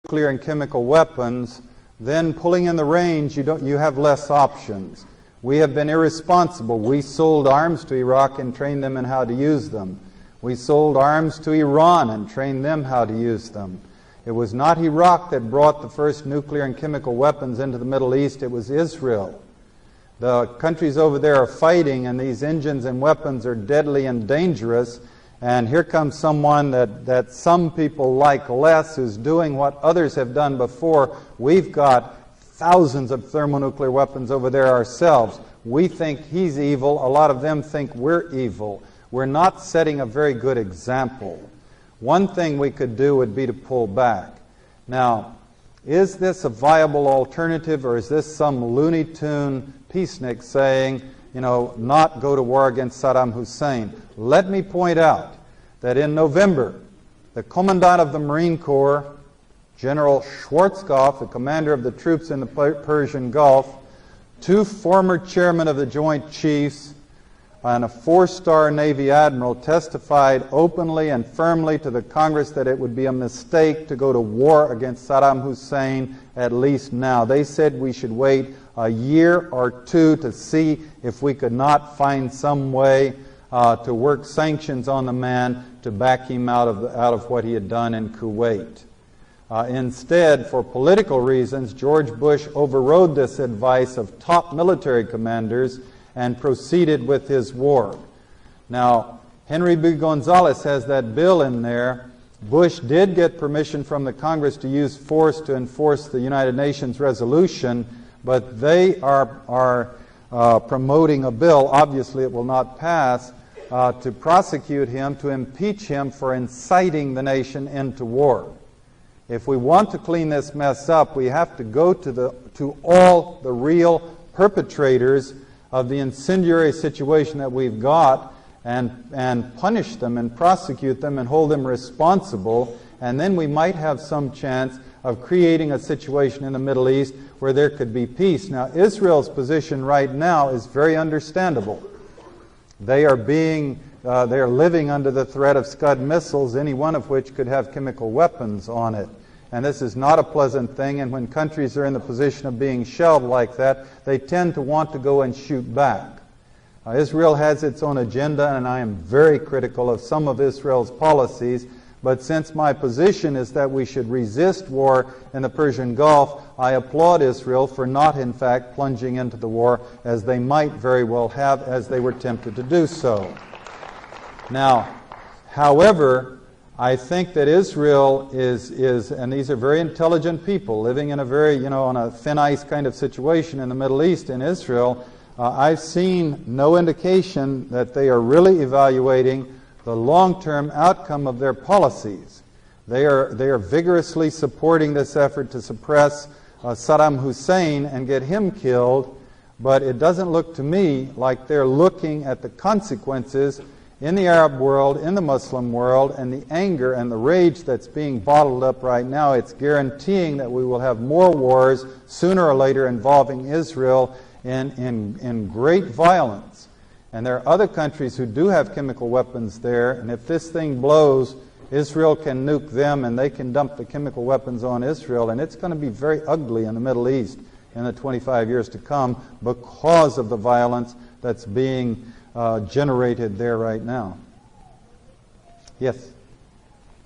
nuclear and chemical weapons, then pulling in the range, you have less options. We have been irresponsible. We sold arms to Iraq and trained them in how to use them. We sold arms to Iran and trained them how to use them. It was not Iraq that brought the first nuclear and chemical weapons into the Middle East, it was Israel. The countries over there are fighting, and these engines and weapons are deadly and dangerous, and here comes someone that some people like less, who's doing what others have done before. We've got thousands of thermonuclear weapons over there ourselves. We think he's evil. A lot of them think we're evil. We're not setting a very good example. One thing we could do would be to pull back. Now, is this a viable alternative, or is this some Looney Tune peacenik saying, not go to war against Saddam Hussein? Let me point out that in November, the Commandant of the Marine Corps, General Schwarzkopf, the commander of the troops in the Persian Gulf, 2 former chairmen of the Joint Chiefs, and a 4-star Navy admiral testified openly and firmly to the Congress that it would be a mistake to go to war against Saddam Hussein, at least now. They said we should wait a year or 2 to see if we could not find some way to work sanctions on the man to back him out of what he had done in Kuwait. Instead, for political reasons, George Bush overrode this advice of top military commanders and proceeded with his war. Now, Henry B. Gonzalez has that bill in there. Bush did get permission from the Congress to use force to enforce the United Nations resolution, but they are promoting a bill, obviously it will not pass, to prosecute him, to impeach him for inciting the nation into war. If we want to clean this mess up, we have to go to all the real perpetrators of the incendiary situation that we've got and punish them and prosecute them and hold them responsible, and then we might have some chance of creating a situation in the Middle East where there could be peace. Now, Israel's position right now is very understandable. They are living under the threat of Scud missiles, any one of which could have chemical weapons on it. And this is not a pleasant thing, and when countries are in the position of being shelled like that, they tend to want to go and shoot back. Israel has its own agenda, and I am very critical of some of Israel's policies, but since my position is that we should resist war in the Persian Gulf, I applaud Israel for not, in fact, plunging into the war, as they might very well have, as they were tempted to do so. Now, however, I think that Israel is, and these are very intelligent people living in a very, on a thin ice kind of situation in the Middle East in Israel. I've seen no indication that they are really evaluating the long-term outcome of their policies. They are vigorously supporting this effort to suppress Saddam Hussein and get him killed, but it doesn't look to me like they're looking at the consequences in the Arab world, in the Muslim world, and the anger and the rage that's being bottled up right now. It's guaranteeing that we will have more wars sooner or later involving Israel in great violence. And there are other countries who do have chemical weapons there, and if this thing blows, Israel can nuke them and they can dump the chemical weapons on Israel, and it's going to be very ugly in the Middle East in the 25 years to come because of the violence that's being generated there right now. Yes?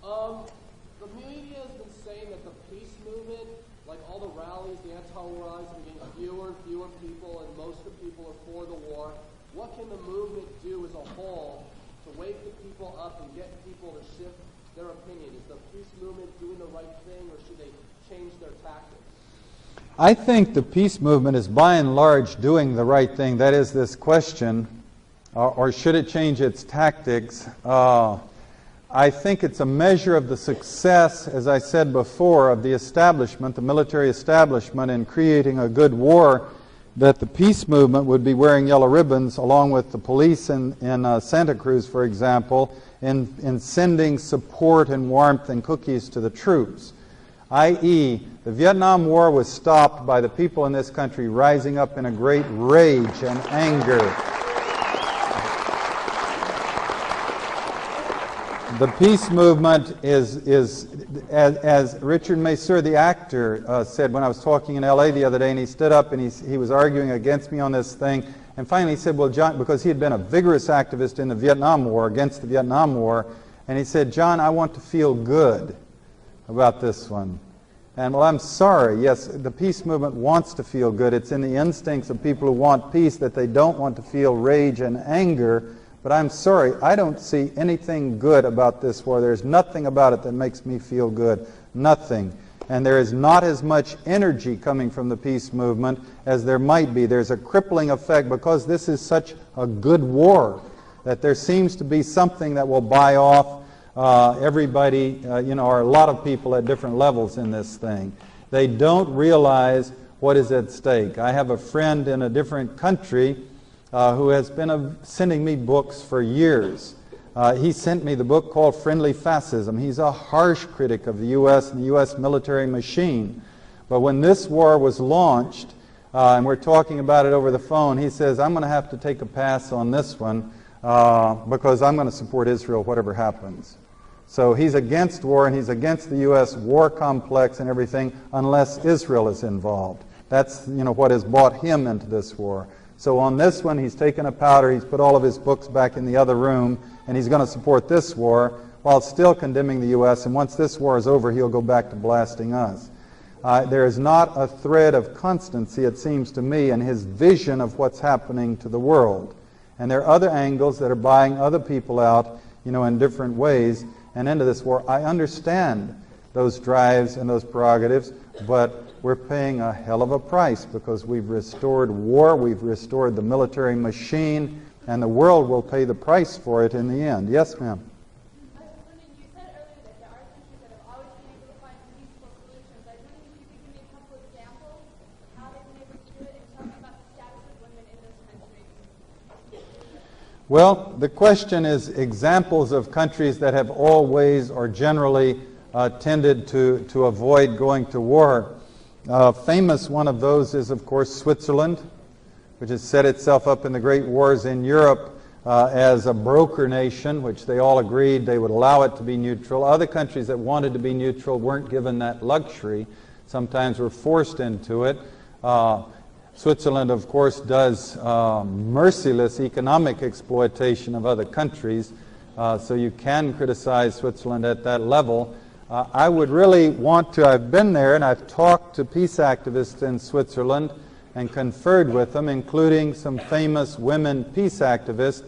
The media has been saying that the peace movement, like all the rallies, the anti-war rallies, are getting fewer and fewer people, and most of the people are for the war. What can the movement do as a whole to wake the people up and get people to shift their opinion? Is the peace movement doing the right thing, or should they change their tactics? I think the peace movement is by and large doing the right thing. That is this question. Or should it change its tactics? I think it's a measure of the success, as I said before, of the establishment, the military establishment, in creating a good war, that the peace movement would be wearing yellow ribbons along with the police in Santa Cruz, for example, in sending support and warmth and cookies to the troops. I.e., the Vietnam War was stopped by the people in this country rising up in a great rage and anger. The peace movement is as Richard Masur, the actor, said when I was talking in L.A. the other day, and he stood up and he was arguing against me on this thing, and finally he said, well, John, because he had been a vigorous activist in the Vietnam War, against the Vietnam War, and he said, John, I want to feel good about this one. And well, I'm sorry, yes, the peace movement wants to feel good. It's in the instincts of people who want peace that they don't want to feel rage and anger. But I'm sorry, I don't see anything good about this war. There's nothing about it that makes me feel good. Nothing. And there is not as much energy coming from the peace movement as there might be. There's a crippling effect because this is such a good war that there seems to be something that will buy off everybody, or a lot of people at different levels in this thing. They don't realize what is at stake. I have a friend in a different country who has been sending me books for years. He sent me the book called Friendly Fascism. He's a harsh critic of the U.S. and the U.S. military machine. But when this war was launched, and we're talking about it over the phone, he says, I'm going to have to take a pass on this one because I'm going to support Israel whatever happens. So he's against war, and he's against the U.S. war complex and everything unless Israel is involved. That's what has brought him into this war. So on this one, he's taken a powder, he's put all of his books back in the other room, and he's going to support this war while still condemning the U.S., and once this war is over, he'll go back to blasting us. There is not a thread of constancy, it seems to me, in his vision of what's happening to the world. And there are other angles that are buying other people out, in different ways, and into this war. I understand those drives and those prerogatives, but we're paying a hell of a price because we've restored war, we've restored the military machine, and the world will pay the price for it in the end. Yes, ma'am? You said earlier that there are countries that have always been able to find peaceful solutions. I was wondering if you could give me a couple examples of how they've been able to do it and tell me about the status of women in those countries. Well, the question is examples of countries that have always or generally tended to avoid going to war. Famous one of those is, of course, Switzerland, which has set itself up in the great wars in Europe as a broker nation, which they all agreed they would allow it to be neutral. Other countries that wanted to be neutral weren't given that luxury, sometimes were forced into it. Switzerland, of course, does merciless economic exploitation of other countries, so you can criticize Switzerland at that level. I would really want to, I've been there and I've talked to peace activists in Switzerland and conferred with them, including some famous women peace activists,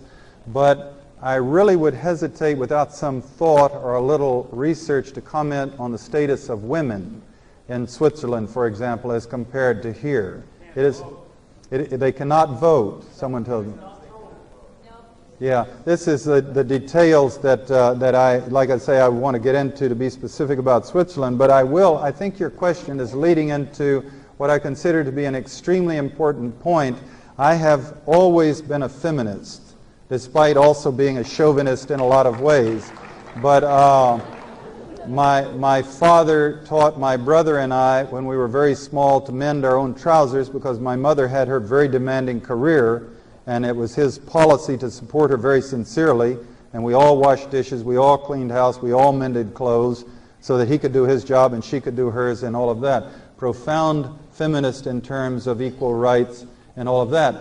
but I really would hesitate without some thought or a little research to comment on the status of women in Switzerland, for example, as compared to here. They cannot vote, someone told me. Yeah, this is the details that I, like I say, I want to get into to be specific about Switzerland, but I think your question is leading into what I consider to be an extremely important point. I have always been a feminist, despite also being a chauvinist in a lot of ways. But my father taught my brother and I, when we were very small, to mend our own trousers because my mother had her very demanding career, and it was his policy to support her very sincerely, and we all washed dishes, we all cleaned house, we all mended clothes so that he could do his job and she could do hers and all of that. Profound feminist in terms of equal rights and all of that.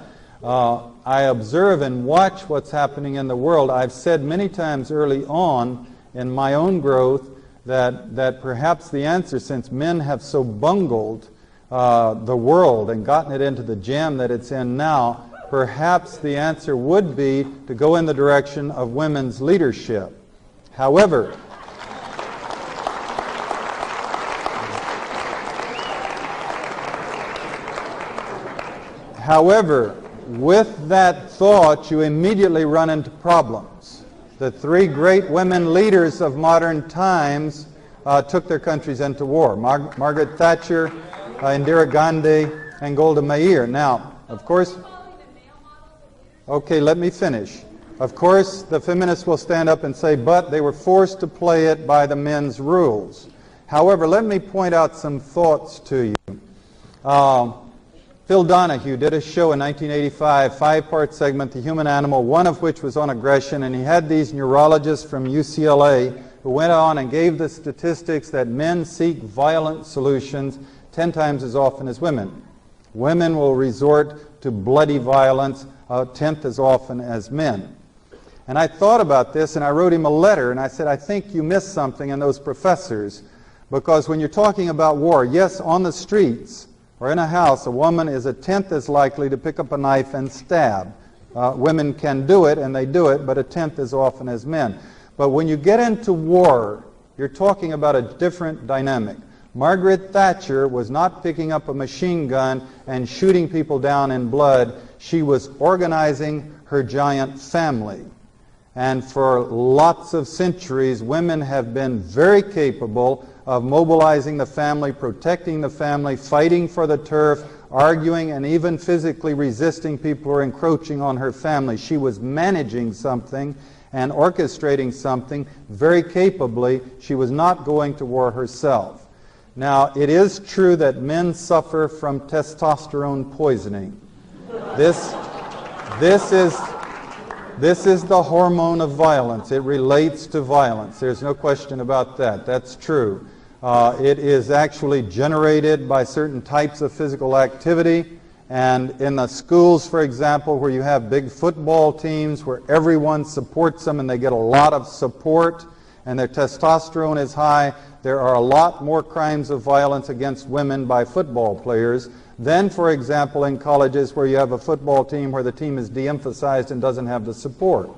I observe and watch what's happening in the world. I've said many times early on in my own growth that perhaps the answer, since men have so bungled the world and gotten it into the jam that it's in now, perhaps the answer would be to go in the direction of women's leadership. However, with that thought, you immediately run into problems. The three great women leaders of modern times took their countries into war. Margaret Thatcher, Indira Gandhi, and Golda Meir. Now, of course, okay, let me finish. Of course, the feminists will stand up and say, but they were forced to play it by the men's rules. However, let me point out some thoughts to you. Phil Donahue did a show in 1985, 5-part segment, The Human Animal, one of which was on aggression, and he had these neurologists from UCLA who went on and gave the statistics that men seek violent solutions 10 times as often as women. Women will resort to bloody violence a tenth as often as men. And I thought about this, and I wrote him a letter, and I said, I think you missed something in those professors, because when you're talking about war, yes, on the streets or in a house, a woman is a tenth as likely to pick up a knife and stab. Women can do it, and they do it, but a tenth as often as men. But when you get into war, you're talking about a different dynamic. Margaret Thatcher was not picking up a machine gun and shooting people down in blood. She was organizing her giant family. And for lots of centuries, women have been very capable of mobilizing the family, protecting the family, fighting for the turf, arguing, and even physically resisting people who are encroaching on her family. She was managing something and orchestrating something very capably. She was not going to war herself. Now, it is true that men suffer from testosterone poisoning. This is the hormone of violence. It relates to violence. There's no question about that. That's true. It is actually generated by certain types of physical activity. And in the schools, for example, where you have big football teams where everyone supports them and they get a lot of support and their testosterone is high, there are a lot more crimes of violence against women by football players than, for example, in colleges where you have a football team where the team is de-emphasized and doesn't have the support.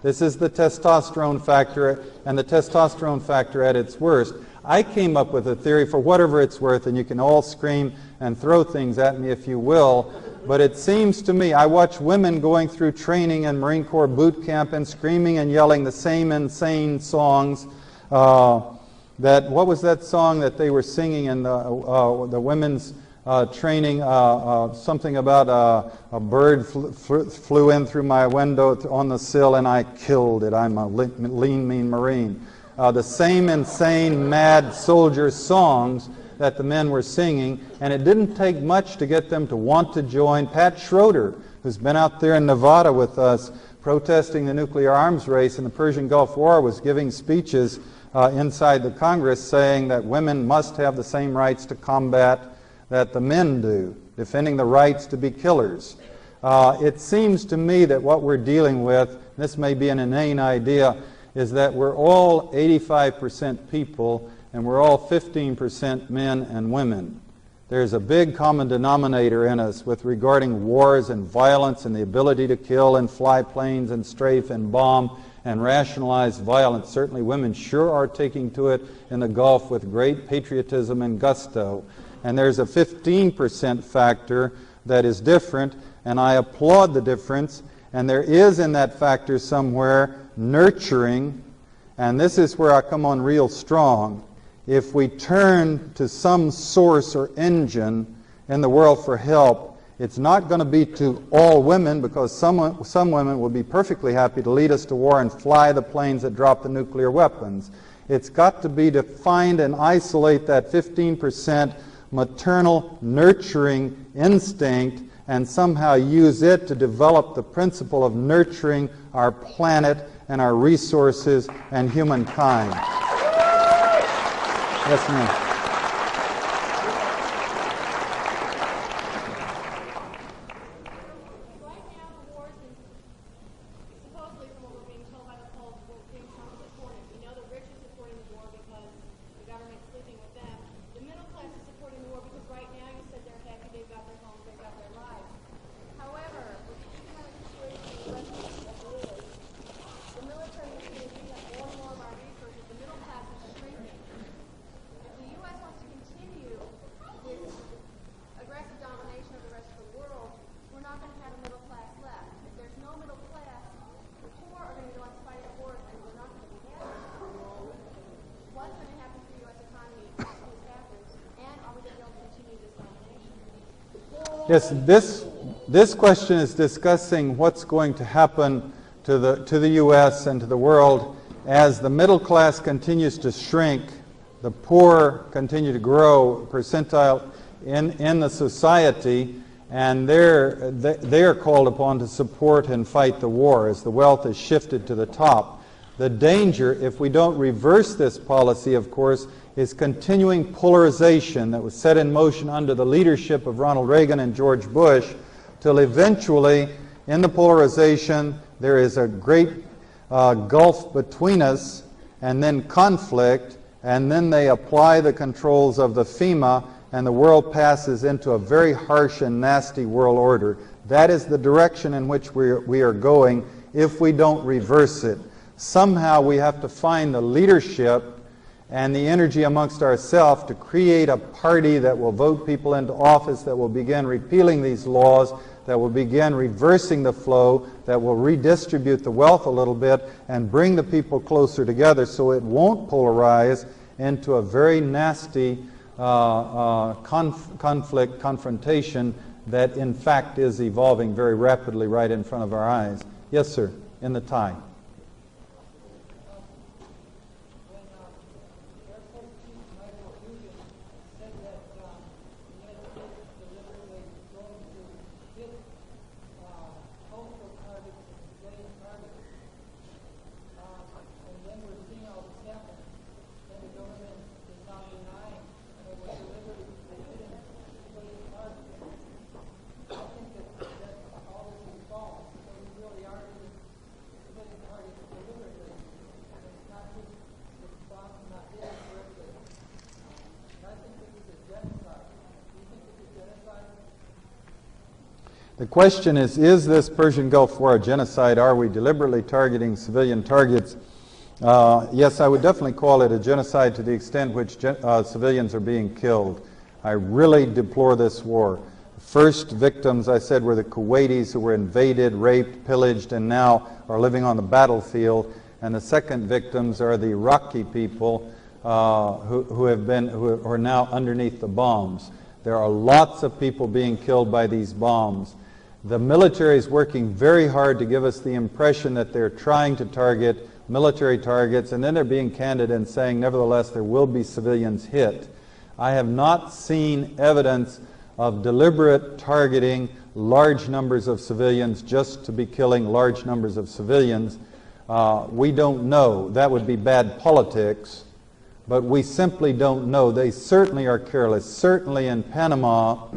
This is the testosterone factor, and the testosterone factor at its worst. I came up with a theory, for whatever it's worth, and you can all scream and throw things at me if you will, but it seems to me, I watch women going through training in Marine Corps boot camp and screaming and yelling the same insane songs. What was that song that they were singing in the women's training? Something about a bird flew in through my window on the sill and I killed it. I'm a lean, mean Marine. The same insane, mad soldier songs that the men were singing, and it didn't take much to get them to want to join. Pat Schroeder, who's been out there in Nevada with us protesting the nuclear arms race in the Persian Gulf War, was giving speeches inside the Congress saying that women must have the same rights to combat that the men do, defending the rights to be killers. It seems to me that what we're dealing with, this may be an inane idea, is that we're all 85% people and we're all 15% men and women. There's a big common denominator in us with regarding wars and violence and the ability to kill and fly planes and strafe and bomb and rationalize violence. Certainly women sure are taking to it in the Gulf with great patriotism and gusto. And there's a 15% factor that is different, and I applaud the difference. And there is in that factor somewhere nurturing, and this is where I come on real strong. If we turn to some source or engine in the world for help, it's not going to be to all women, because some women will be perfectly happy to lead us to war and fly the planes that drop the nuclear weapons. It's got to be to find and isolate that 15% maternal nurturing instinct and somehow use it to develop the principle of nurturing our planet and our resources and humankind. Yes, ma'am. Yes, this question is discussing what's going to happen to the U.S. and to the world as the middle class continues to shrink, the poor continue to grow percentile in the society, and they're called upon to support and fight the war as the wealth is shifted to the top. The danger, if we don't reverse this policy, of course, is continuing polarization that was set in motion under the leadership of Ronald Reagan and George Bush, till eventually, in the polarization, there is a great gulf between us, and then conflict, and then they apply the controls of the FEMA, and the world passes into a very harsh and nasty world order. That is the direction in which we are going if we don't reverse it. Somehow we have to find the leadership and the energy amongst ourselves to create a party that will vote people into office, that will begin repealing these laws, that will begin reversing the flow, that will redistribute the wealth a little bit and bring the people closer together so it won't polarize into a very nasty conflict, confrontation that in fact is evolving very rapidly right in front of our eyes. Yes, sir, in the tie. The question is this Persian Gulf War a genocide? Are we deliberately targeting civilian targets? Yes, I would definitely call it a genocide to the extent which civilians are being killed. I really deplore this war. The first victims, I said, were the Kuwaitis who were invaded, raped, pillaged, and now are living on the battlefield. And the second victims are the Iraqi people who are now underneath the bombs. There are lots of people being killed by these bombs. The military is working very hard to give us the impression that they're trying to target military targets, and then they're being candid and saying, nevertheless, there will be civilians hit. I have not seen evidence of deliberate targeting large numbers of civilians just to be killing large numbers of civilians. We don't know. That would be bad politics, but we simply don't know. They certainly are careless. Certainly in Panama,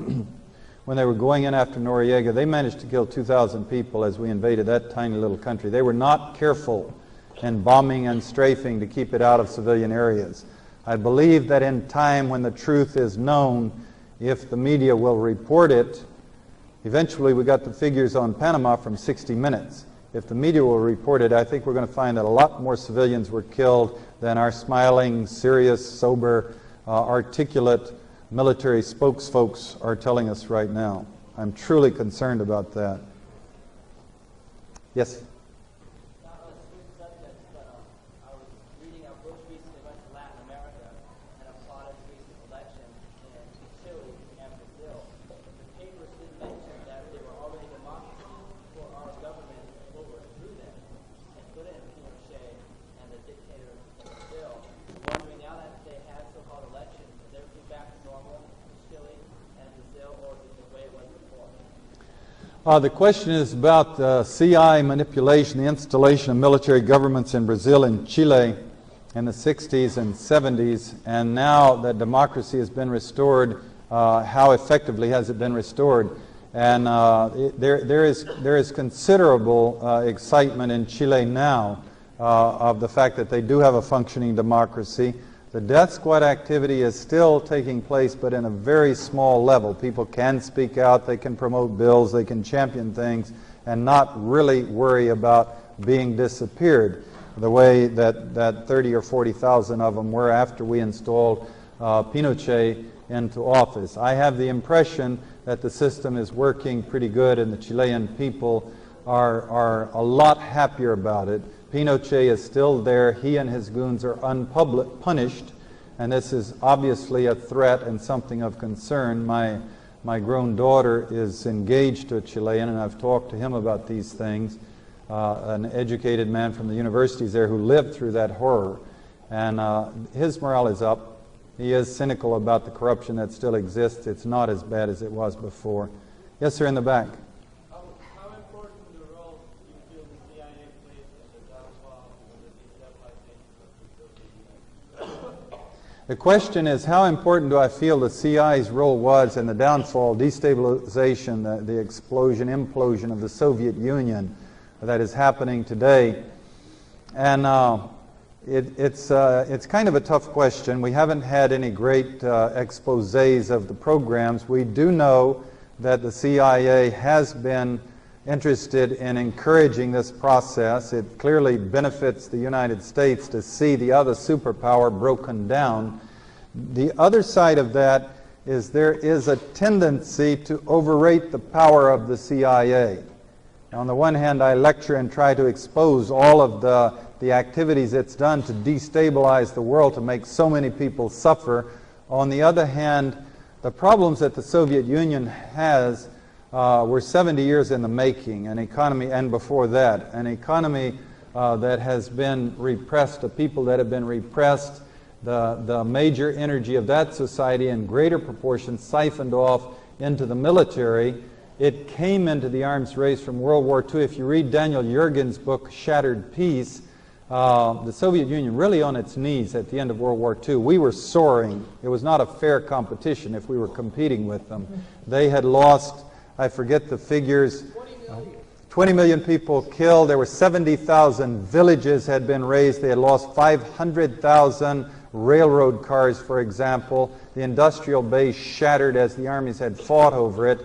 when they were going in after Noriega, they managed to kill 2,000 people as we invaded that tiny little country. They were not careful in bombing and strafing to keep it out of civilian areas. I believe that in time when the truth is known, if the media will report it, eventually we got the figures on Panama from 60 Minutes. If the media will report it, I think we're going to find that a lot more civilians were killed than our smiling, serious, sober, articulate military spokesfolks are telling us right now. I'm truly concerned about that. Yes? Not on a sweet subject, but I was reading how Bush recently went to Latin America and applauded the recent election in Chile and Brazil. The papers did mention that they were already democracies for our government overthrew them and put in Pinochet and the dictator in Brazil. Wondering now that they had so-called elections, is everything back to normal in Chile and Brazil, or is it the way it was before? The question is about CI manipulation, the installation of military governments in Brazil and Chile in the 60s and 70s, and now that democracy has been restored, how effectively has it been restored? And there is considerable excitement in Chile now of the fact that they do have a functioning democracy. The death squad activity is still taking place, but in a very small level. People can speak out, they can promote bills, they can champion things, and not really worry about being disappeared the way that 30 or 40,000 of them were after we installed Pinochet into office. I have the impression that the system is working pretty good, and the Chilean people are a lot happier about it. Pinochet is still there. He and his goons are unpunished, and this is obviously a threat and something of concern. My grown daughter is engaged to a Chilean, and I've talked to him about these things, an educated man from the universities there who lived through that horror. And his morale is up. He is cynical about the corruption that still exists. It's not as bad as it was before. Yes, sir, in the back. How important the role do you feel the CIA plays in the downfall of the destabilization of the Soviet Union? The question is, how important do I feel the CIA's role was in the downfall, destabilization, the explosion, implosion of the Soviet Union that is happening today? And it's kind of a tough question. We haven't had any great exposés of the programs. We do know that the CIA has been interested in encouraging this process. It clearly benefits the United States to see the other superpower broken down. The other side of that is there is a tendency to overrate the power of the CIA. On the one hand, I lecture and try to expose all of the activities it's done to destabilize the world, to make so many people suffer. On the other hand, the problems that the Soviet Union has were 70 years in the making, an economy, and before that, an economy that has been repressed, the people that have been repressed, the major energy of that society in greater proportion siphoned off into the military. It came into the arms race from World War II. If you read Daniel Yergin's book, Shattered Peace, the Soviet Union really on its knees at the end of World War II. We were soaring. It was not a fair competition if we were competing with them. They had lost, I forget the figures, 20 million people killed. There were 70,000 villages had been razed. They had lost 500,000 railroad cars, for example. The industrial base shattered as the armies had fought over it.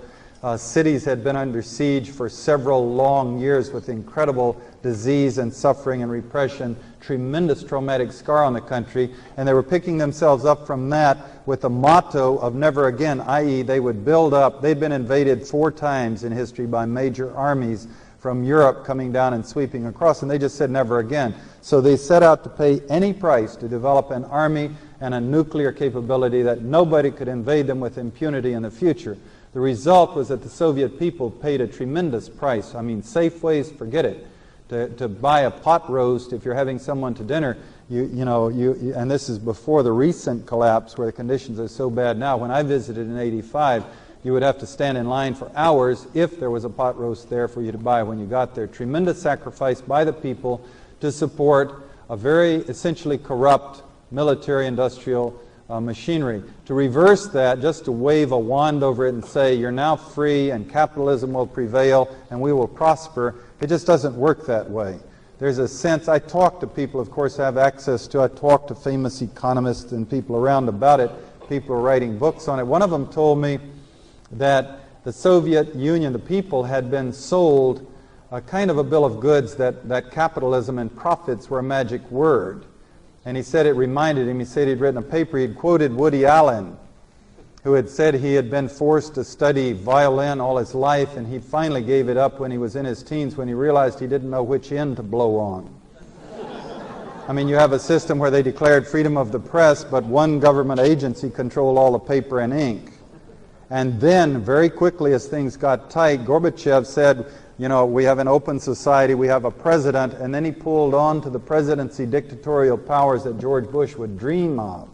Cities had been under siege for several long years with incredible disease and suffering and repression, tremendous traumatic scar on the country, and they were picking themselves up from that with the motto of never again, i.e. they would build up. They'd been invaded 4 times in history by major armies from Europe coming down and sweeping across, and they just said never again. So they set out to pay any price to develop an army and a nuclear capability that nobody could invade them with impunity in the future. The result was that the Soviet people paid a tremendous price. I mean, Safeways, forget it. To buy a pot roast if you're having someone to dinner, and this is before the recent collapse where the conditions are so bad now. When I visited in '85, you would have to stand in line for hours if there was a pot roast there for you to buy when you got there. Tremendous sacrifice by the people to support a very essentially corrupt military-industrial machinery. To reverse that, just to wave a wand over it and say you're now free and capitalism will prevail and we will prosper, it just doesn't work that way. There's a sense, I talk to people, of course, I have access to, I talk to famous economists and people around about it. People are writing books on it. One of them told me that the Soviet Union, the people, had been sold a kind of a bill of goods that capitalism and profits were a magic word. And he said it reminded him, he said he'd written a paper, he'd quoted Woody Allen, who had said he had been forced to study violin all his life, and he finally gave it up when he was in his teens when he realized he didn't know which end to blow on. I mean, you have a system where they declared freedom of the press, but one government agency controlled all the paper and ink. And then, very quickly as things got tight, Gorbachev said, you know, we have an open society, we have a president, and then he pulled on to the presidency dictatorial powers that George Bush would dream of.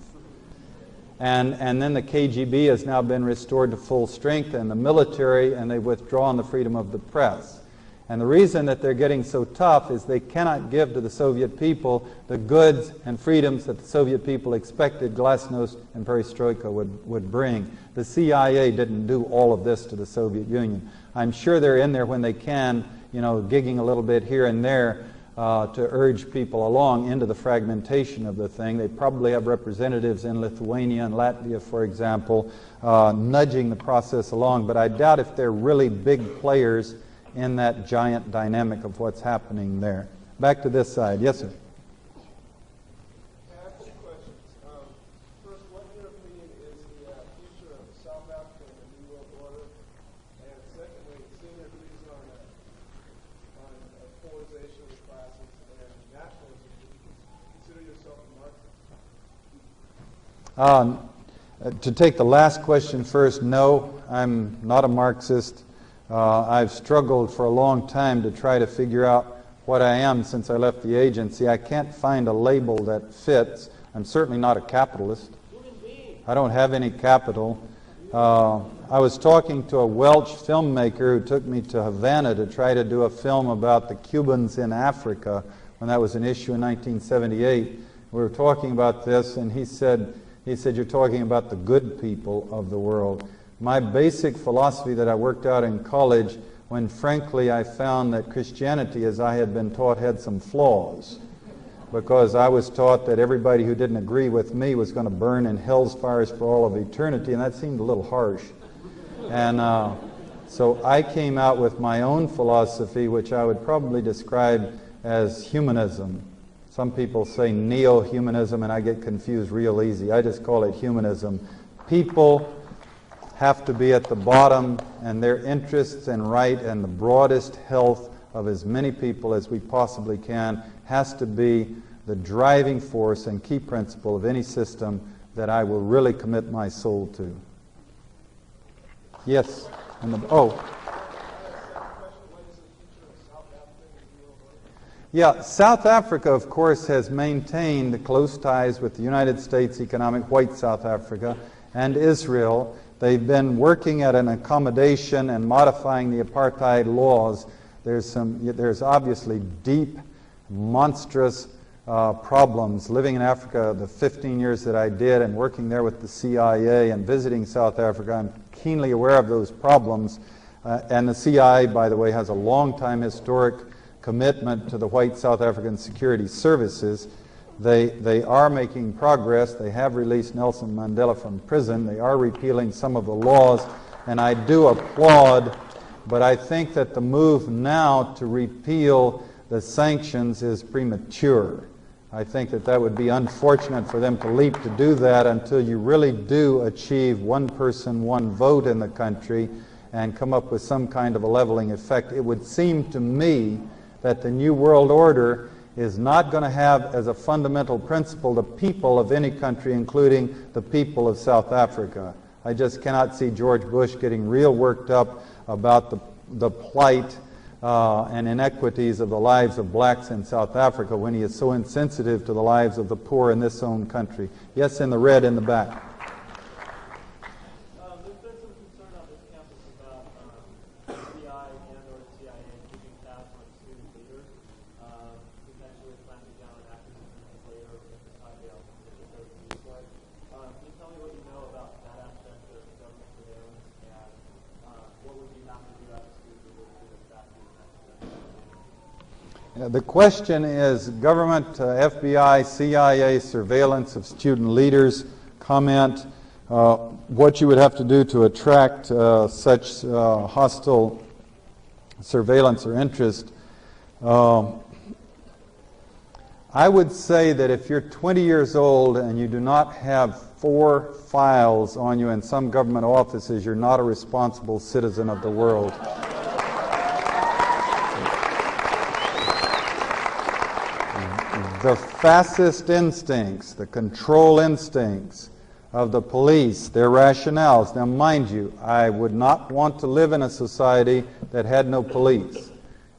And then the KGB has now been restored to full strength, and the military, and they've withdrawn the freedom of the press. And the reason that they're getting so tough is they cannot give to the Soviet people the goods and freedoms that the Soviet people expected glasnost and perestroika would bring. The CIA didn't do all of this to the Soviet Union. I'm sure they're in there when they can, you know, gigging a little bit here and there to urge people along into the fragmentation of the thing. They probably have representatives in Lithuania and Latvia, for example, nudging the process along, but I doubt if they're really big players in that giant dynamic of what's happening there. Back to this side. Yes, sir. I have 2 questions. First, what in your opinion is the future of South Africa and the New World Order? And secondly, seeing your views on polarization of the classes and nationalism, do you consider yourself a Marxist? To take the last question first, no, I'm not a Marxist. I've struggled for a long time to try to figure out what I am since I left the agency. I can't find a label that fits. I'm certainly not a capitalist. I don't have any capital. I was talking to a Welsh filmmaker who took me to Havana to try to do a film about the Cubans in Africa when that was an issue in 1978. We were talking about this, and he said, you're talking about the good people of the world. My basic philosophy that I worked out in college, when frankly I found that Christianity, as I had been taught, had some flaws, because I was taught that everybody who didn't agree with me was going to burn in hell's fires for all of eternity, and that seemed a little harsh. And so I came out with my own philosophy, which I would probably describe as humanism. Some people say neo-humanism, and I get confused real easy. I just call it humanism. People have to be at the bottom, and their interests and right and the broadest health of as many people as we possibly can has to be the driving force and key principle of any system that I will really commit my soul to. Yes? Yeah, South Africa, of course, has maintained close ties with the United States economic, white South Africa, and Israel. They've been working at an accommodation and modifying the apartheid laws. There's obviously deep, monstrous problems. Living in Africa, the 15 years that I did, and working there with the CIA and visiting South Africa, I'm keenly aware of those problems. And the CIA, by the way, has a long-time historic commitment to the white South African security services. They are making progress. They have released Nelson Mandela from prison. They are repealing some of the laws, and I do applaud, but I think that the move now to repeal the sanctions is premature. I think that that would be unfortunate for them to leap to do that until you really do achieve one person, one vote in the country and come up with some kind of a leveling effect. It would seem to me that the New World Order is not going to have as a fundamental principle the people of any country, including the people of South Africa. I just cannot see George Bush getting real worked up about the plight and inequities of the lives of blacks in South Africa when he is so insensitive to the lives of the poor in this own country. Yes, in the red in the back. There's been some concern on this campus about FBI and or the CIA keeping tabs on student leaders, potentially clamping down on activism later if the time they goes this way. Can you tell me what you know about that aspect of government surveillance and what would you have to do as a student leader to get back to that? The question is government, FBI, CIA surveillance of student leaders. Comment what you would have to do to attract such hostile surveillance or interest. I would say that if you're 20 years old and you do not have 4 files on you in some government offices, you're not a responsible citizen of the world. The fascist instincts, the control instincts of the police, their rationales. Now, mind you, I would not want to live in a society that had no police.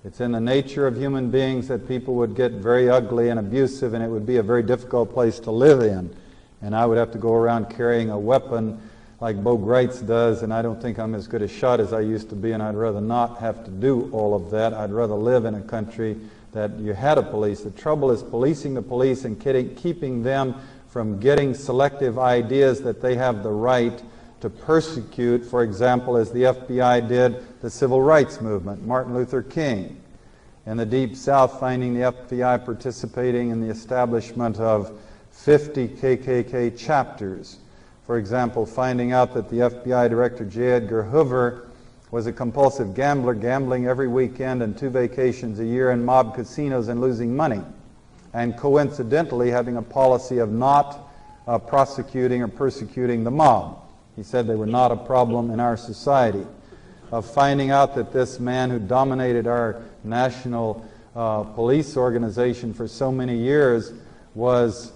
It's in the nature of human beings that people would get very ugly and abusive, and it would be a very difficult place to live in. And I would have to go around carrying a weapon like Bo Greitz does, and I don't think I'm as good a shot as I used to be, and I'd rather not have to do all of that. I'd rather live in a country that you had a police. The trouble is policing the police and keeping them from getting selective ideas that they have the right to persecute, for example, as the FBI did the civil rights movement, Martin Luther King. In the Deep South, finding the FBI participating in the establishment of 50 KKK chapters. For example, finding out that the FBI Director J. Edgar Hoover was a compulsive gambler, gambling every weekend and 2 vacations a year in mob casinos and losing money, and coincidentally having a policy of not prosecuting or persecuting the mob. He said they were not a problem in our society. Of finding out that this man who dominated our national police organization for so many years was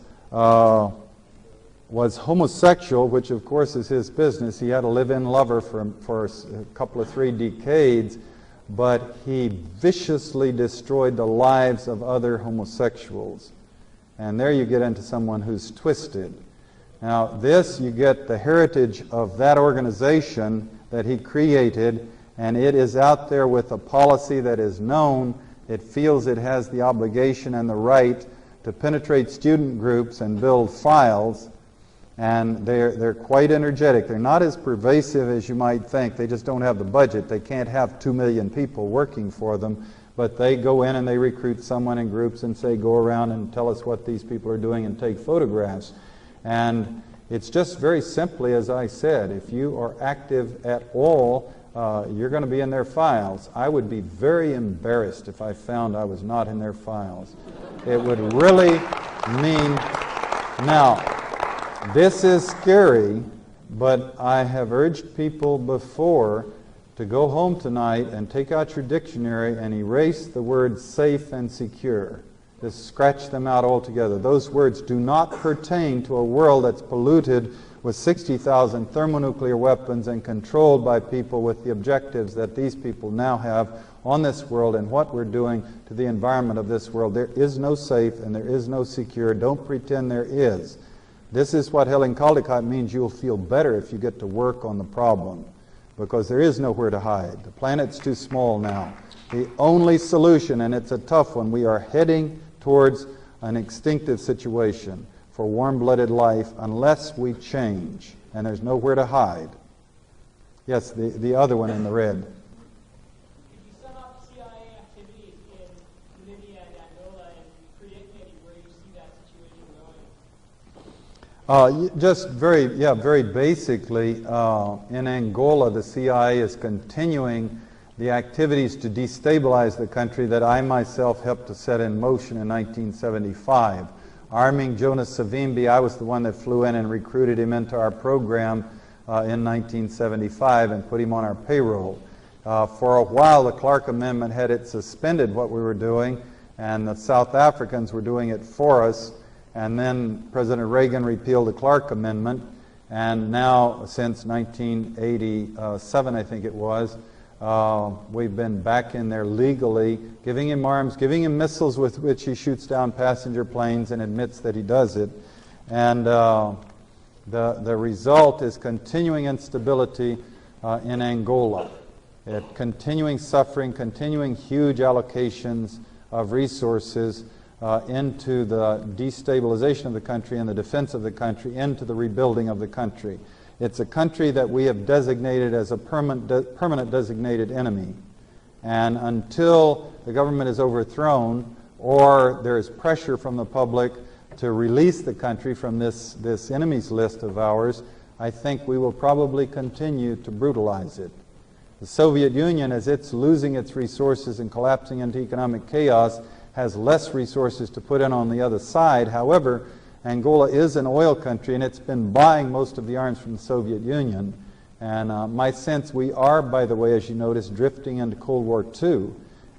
homosexual, which of course is his business. He had a live-in lover for a couple of 3 decades, but he viciously destroyed the lives of other homosexuals. And there you get into someone who's twisted. Now this, you get the heritage of that organization that he created, and it is out there with a policy that is known. It feels it has the obligation and the right to penetrate student groups and build files, and they're quite energetic. They're not as pervasive as you might think. They just don't have the budget. They can't have 2 million people working for them, but they go in and they recruit someone in groups and say, go around and tell us what these people are doing and take photographs. And it's just very simply, as I said, if you are active at all, you're going to be in their files. I would be very embarrassed if I found I was not in their files. It would really mean... Now, this is scary, but I have urged people before to go home tonight and take out your dictionary and erase the words safe and secure. Just scratch them out altogether. Those words do not pertain to a world that's polluted with 60,000 thermonuclear weapons and controlled by people with the objectives that these people now have on this world and what we're doing to the environment of this world. There is no safe and there is no secure. Don't pretend there is. This is what Helen Caldecott means. You'll feel better if you get to work on the problem, because there is nowhere to hide. The planet's too small now. The only solution, and it's a tough one, we are heading towards an extinctive situation for warm-blooded life unless we change, and there's nowhere to hide. Yes, the other one in the red. Could you sum up CIA activities in Namibia and Angola and create maybe where you see that situation going? Just very basically, in Angola, the CIA is continuing the activities to destabilize the country that I myself helped to set in motion in 1975. Arming Jonas Savimbi, I was the one that flew in and recruited him into our program in 1975 and put him on our payroll. For a while, the Clark Amendment had it suspended what we were doing, and the South Africans were doing it for us. And then President Reagan repealed the Clark Amendment, and now since 1987, I think it was, we've been back in there legally, giving him arms, giving him missiles with which he shoots down passenger planes and admits that he does it. And the result is continuing instability in Angola, continuing suffering, continuing huge allocations of resources into the destabilization of the country and the defense of the country, into the rebuilding of the country. It's a country that we have designated as a permanent designated enemy. And until the government is overthrown or there is pressure from the public to release the country from this enemies list of ours, I think we will probably continue to brutalize it. The Soviet Union, as it's losing its resources and collapsing into economic chaos, has less resources to put in on the other side. However, Angola is an oil country, and it's been buying most of the arms from the Soviet Union. And my sense, we are, by the way, as you notice, drifting into Cold War II.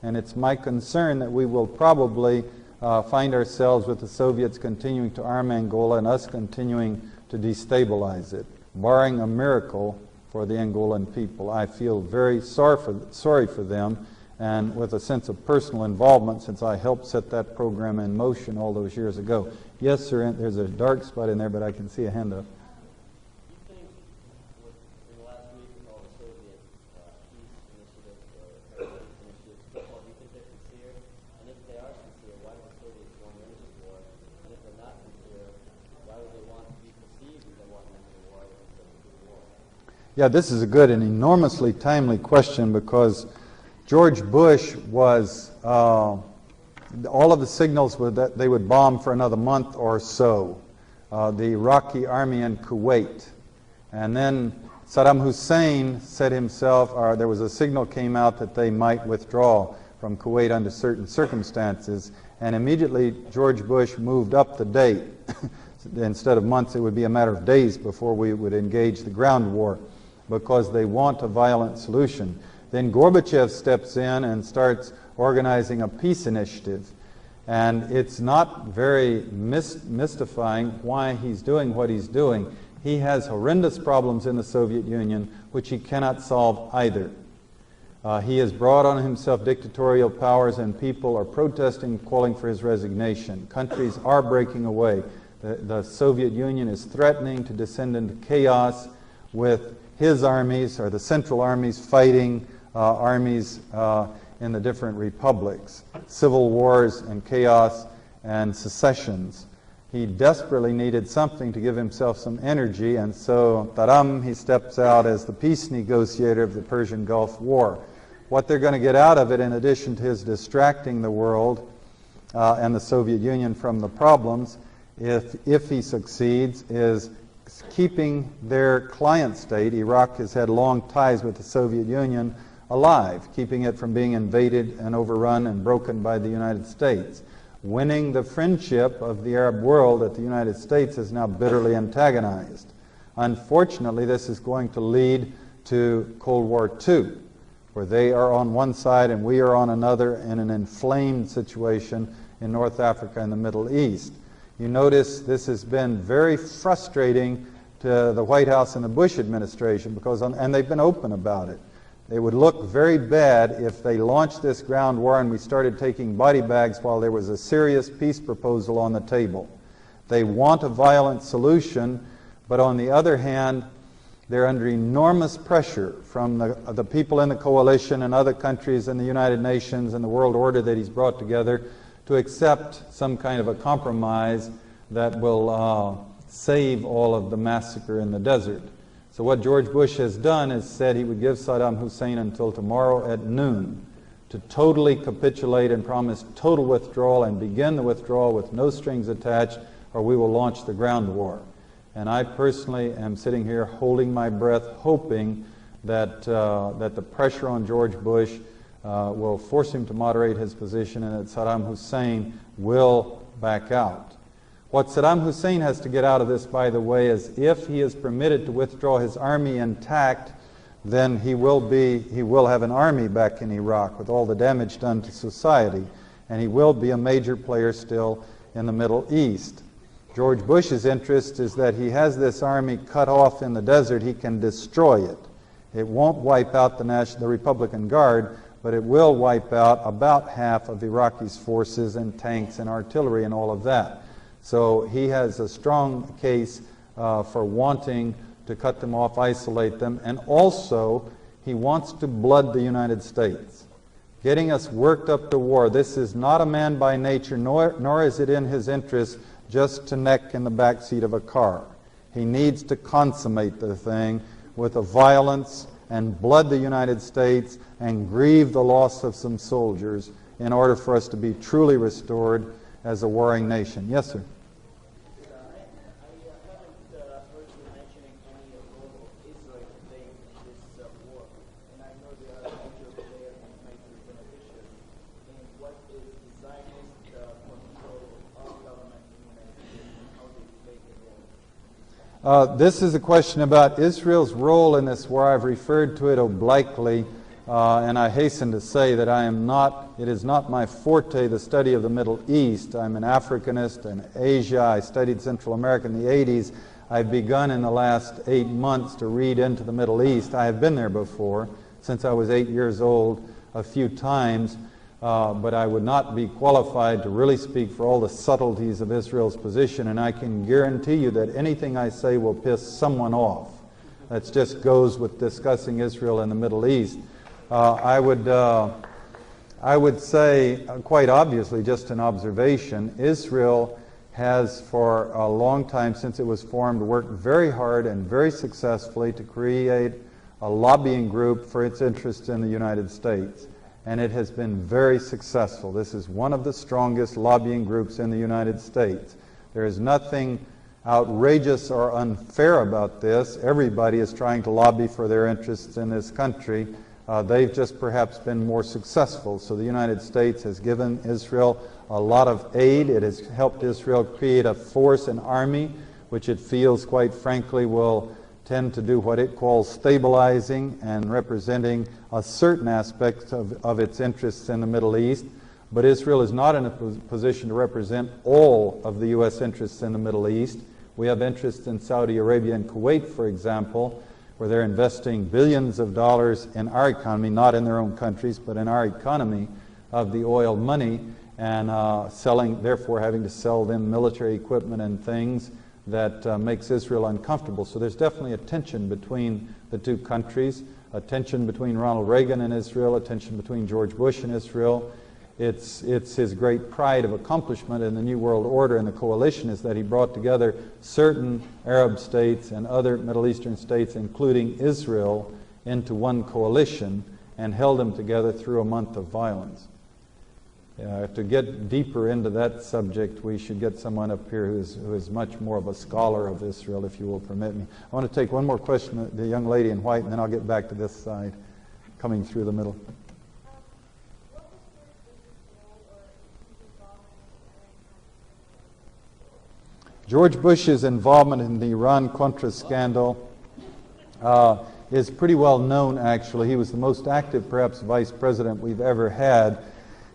And it's my concern that we will probably find ourselves with the Soviets continuing to arm Angola and us continuing to destabilize it, barring a miracle for the Angolan people. I feel very sorry for them, and with a sense of personal involvement since I helped set that program in motion all those years ago. Yes, sir, there's a dark spot in there, but I can see a hand up. Do you think, in the last week with all the Soviet peace initiatives or terrorist initiatives, do you think they're sincere? And if they are sincere, why would the Soviets want to enter this war? And if they're not sincere, why would they want to be perceived as they want to enter the war instead of the war? Yeah, this is a good and enormously timely question, because George Bush was, all of the signals were that they would bomb for another month or so, the Iraqi army in Kuwait. And then Saddam Hussein said himself, or there was a signal came out that they might withdraw from Kuwait under certain circumstances. And immediately George Bush moved up the date. Instead of months, it would be a matter of days before we would engage the ground war, because they want a violent solution. Then Gorbachev steps in and starts organizing a peace initiative. And it's not very mystifying why he's doing what he's doing. He has horrendous problems in the Soviet Union, which he cannot solve either. He has brought on himself dictatorial powers, and people are protesting, calling for his resignation. Countries are breaking away. The Soviet Union is threatening to descend into chaos with his armies, or the Central Armies, fighting armies in the different republics, civil wars and chaos and secessions. He desperately needed something to give himself some energy, and so, taram, he steps out as the peace negotiator of the Persian Gulf War. What they're going to get out of it, in addition to his distracting the world and the Soviet Union from the problems, if he succeeds, is keeping their client state, Iraq has had long ties with the Soviet Union, alive, keeping it from being invaded and overrun and broken by the United States. Winning the friendship of the Arab world that the United States is now bitterly antagonized. Unfortunately, this is going to lead to Cold War II, where they are on one side and we are on another in an inflamed situation in North Africa and the Middle East. You notice this has been very frustrating to the White House and the Bush administration, and they've been open about it. It would look very bad if they launched this ground war and we started taking body bags while there was a serious peace proposal on the table. They want a violent solution, but on the other hand, they're under enormous pressure from the people in the coalition and other countries in the United Nations and the world order that he's brought together to accept some kind of a compromise that will save all of the massacre in the desert. So what George Bush has done is said he would give Saddam Hussein until tomorrow at noon to totally capitulate and promise total withdrawal and begin the withdrawal with no strings attached, or we will launch the ground war. And I personally am sitting here holding my breath, hoping that the pressure on George Bush will force him to moderate his position and that Saddam Hussein will back out. What Saddam Hussein has to get out of this, by the way, is if he is permitted to withdraw his army intact, then he will have an army back in Iraq with all the damage done to society, and he will be a major player still in the Middle East. George Bush's interest is that he has this army cut off in the desert, he can destroy it. It won't wipe out the Republican Guard, but it will wipe out about half of Iraqi's forces and tanks and artillery and all of that. So he has a strong case for wanting to cut them off, isolate them, and also he wants to blood the United States, getting us worked up to war. This is not a man by nature, nor is it in his interest just to neck in the back seat of a car. He needs to consummate the thing with a violence and blood the United States and grieve the loss of some soldiers in order for us to be truly restored as a warring nation. Yes, sir? This is a question about Israel's role in this war. I've referred to it obliquely, and I hasten to say that it is not my forte, the study of the Middle East. I'm an Africanist in Asia. I studied Central America in the 80s. I've begun in the last 8 months to read into the Middle East. I have been there before, since I was 8 years old, a few times. But I would not be qualified to really speak for all the subtleties of Israel's position, and I can guarantee you that anything I say will piss someone off. That just goes with discussing Israel and the Middle East. I would say, quite obviously, just an observation, Israel has for a long time, since it was formed, worked very hard and very successfully to create a lobbying group for its interests in the United States. And it has been very successful. This is one of the strongest lobbying groups in the United States. There is nothing outrageous or unfair about this. Everybody is trying to lobby for their interests in this country. They've just perhaps been more successful. So the United States has given Israel a lot of aid. It has helped Israel create a force, an army, which it feels, quite frankly, will tend to do what it calls stabilizing and representing a certain aspect of its interests in the Middle East. But Israel is not in a position to represent all of the U.S. interests in the Middle East. We have interests in Saudi Arabia and Kuwait, for example, where they're investing billions of dollars in our economy, not in their own countries, but in our economy, of the oil money. and therefore having to sell them military equipment and things that makes Israel uncomfortable. So there's definitely a tension between the two countries, a tension between Ronald Reagan and Israel, a tension between George Bush and Israel. It's his great pride of accomplishment in the New World Order and the coalition is that he brought together certain Arab states and other Middle Eastern states, including Israel, into one coalition and held them together through a month of violence. To get deeper into that subject, we should get someone up here who is much more of a scholar of Israel, if you will permit me. I want to take one more question, the young lady in white, and then I'll get back to this side, coming through the middle. George Bush's involvement in the Iran-Contra scandal is pretty well known, actually. He was the most active, perhaps, vice president we've ever had.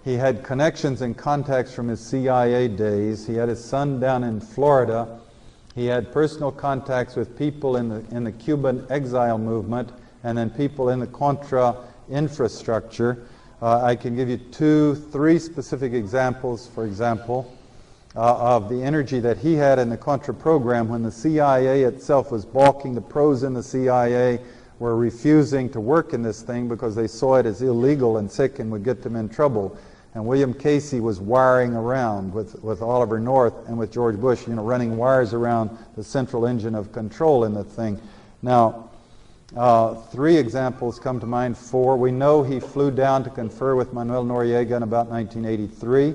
He had connections and contacts from his CIA days. He had his son down in Florida. He had personal contacts with people in the Cuban exile movement and then people in the Contra infrastructure. I can give you three specific examples, for example, of the energy that he had in the Contra program when the CIA itself was balking. The pros in the CIA were refusing to work in this thing because they saw it as illegal and sick and would get them in trouble. And William Casey was wiring around with Oliver North and with George Bush, running wires around the central engine of control in the thing. Now, three examples come to mind. Four. We know he flew down to confer with Manuel Noriega in about 1983.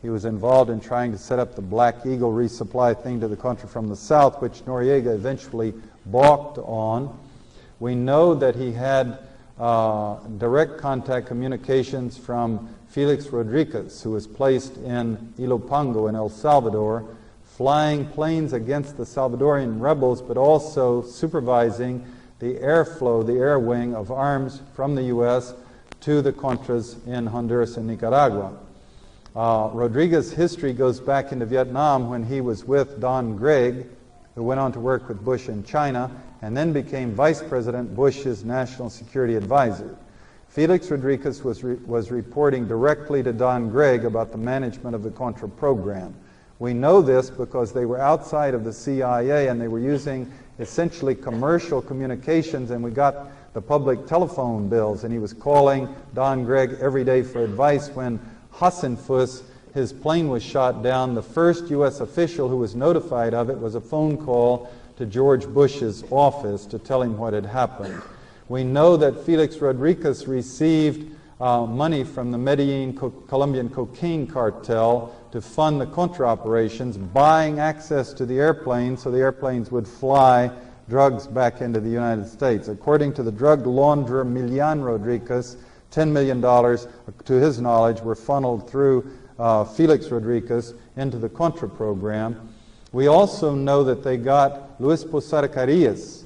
He was involved in trying to set up the Black Eagle resupply thing to the country from the south, which Noriega eventually balked on. We know that he had direct contact communications from Felix Rodriguez, who was placed in Ilopango in El Salvador, flying planes against the Salvadorian rebels, but also supervising the airflow, the air wing of arms from the U.S. to the Contras in Honduras and Nicaragua. Rodriguez's history goes back into Vietnam when he was with Don Gregg, who went on to work with Bush in China, and then became Vice President Bush's National Security Advisor. Felix Rodriguez was reporting directly to Don Gregg about the management of the Contra program. We know this because they were outside of the CIA and they were using essentially commercial communications, and we got the public telephone bills, and he was calling Don Gregg every day for advice. When Hassenfuss, his plane was shot down, the first U.S. official who was notified of it was a phone call to George Bush's office to tell him what had happened. We know that Felix Rodriguez received money from the Medellin Colombian cocaine cartel to fund the Contra operations, buying access to the airplanes so the airplanes would fly drugs back into the United States. According to the drug launderer Milian Rodriguez, $10 million, to his knowledge, were funneled through Felix Rodriguez into the Contra program. We also know that they got Luis Posada Carillas